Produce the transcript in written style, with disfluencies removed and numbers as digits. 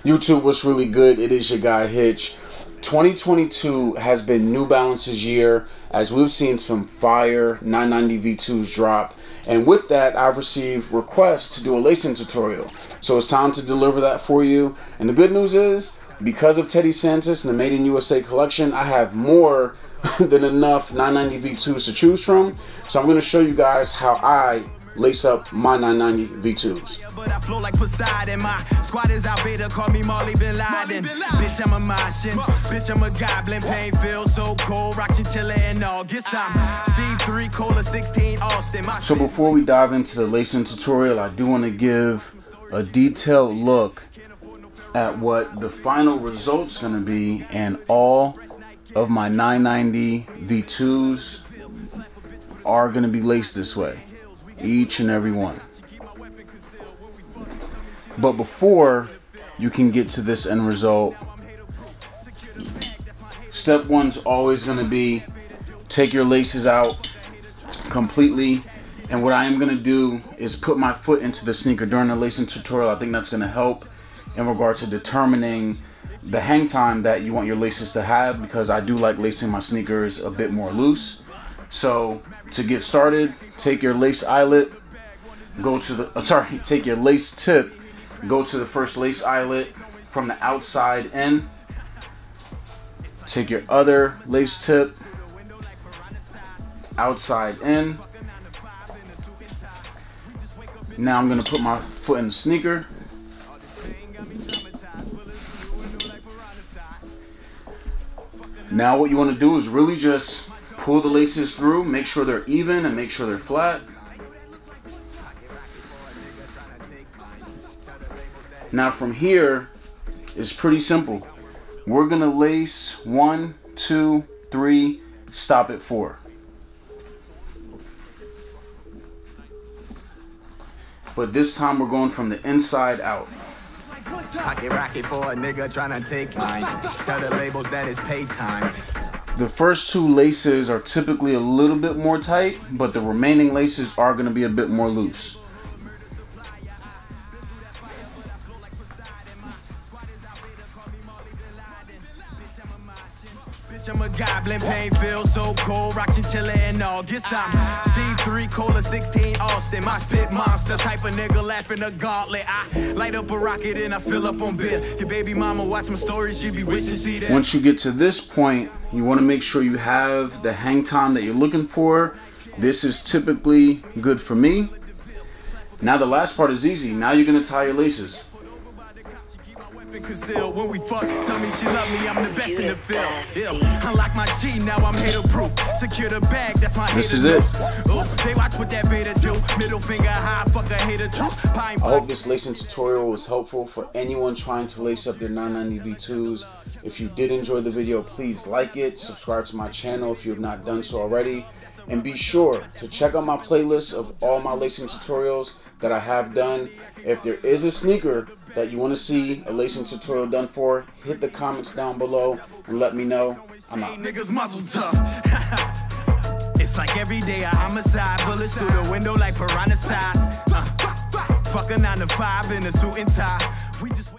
YouTube, what's really good? It is your guy Hitch. 2022 has been New Balance's year, as we've seen some fire 990 V2s drop, and with that I've received requests to do a lacing tutorial, so it's time to deliver that for you. And the good news is, because of Teddy Santis and the Made in USA collection, I have more than enough 990 V2s to choose from, so I'm going to show you guys how I lace up my 990 V2s. But I flow like Poseidon. My squad is out beta, call me Marley Bin Laden. Bitch, I'm a Martian. Bitch, I'm a goblin. Pain feels so cold. Rock chinchilla in August. I'm Steve 3, Cola 16, Austin. So before we dive into the lacing tutorial, I do want to give a detailed look at what the final result's going to be, and all of my 990 V2s are going to be laced this way. Each and every one. But before you can get to this end result, step one's always going to be take your laces out completely. And what I am going to do is put my foot into the sneaker during the lacing tutorial. I think that's going to help in regards to determining the hang time that you want your laces to have, because I do like lacing my sneakers a bit more loose. So to get started, take your lace eyelet, go to the, take your lace tip, go to the first lace eyelet from the outside in. Take your other lace tip, outside in. Now I'm going to put my foot in the sneaker. Now what you want to do is really just pull the laces through, make sure they're even and make sure they're flat. Now from here, it's pretty simple. We're gonna lace 1, 2, 3, stop at 4. But this time we're going from the inside out. Pocket rocket for a nigga trying to take mine. Tell the labels that it's pay time. The first two laces are typically a little bit more tight, but the remaining laces are going to be a bit more loose. Bitch, I'm a goblin. Pain feels so cold. Rock chinchilla in August. I'm Steve 3, Cola 16, Austin. My spit monster type of nigga laughing a gauntlet. I light up a rocket and I fill up on beer. Your baby mama watch my stories, she be wishing she there. Once you get to this point, you want to make sure you have the hang time that you're looking for. This is typically good for me. Now the last part is easy. Now you're going to tie your laces. When we fuck, tell me she love me, I'm the best in the field. Unlock my G, now I'm hater proof. Secure the bag, that's my This is it. They watch what that beta do. Middle finger high, fuck a hater truth. I hope this lacing tutorial was helpful for anyone trying to lace up their 990 V2s. If you did enjoy the video, please like it, subscribe to my channel if you have not done so already, and be sure to check out my playlist of all my lacing tutorials that I have done. If there is a sneaker that you want to see a lacing tutorial done for, hit the comments down below and let me know. I'm out. Niggas muscle tough. It's like every day a homicide. Bullets through the window like piranha size. Fuck a 9 to 5 in a suit and tie. We just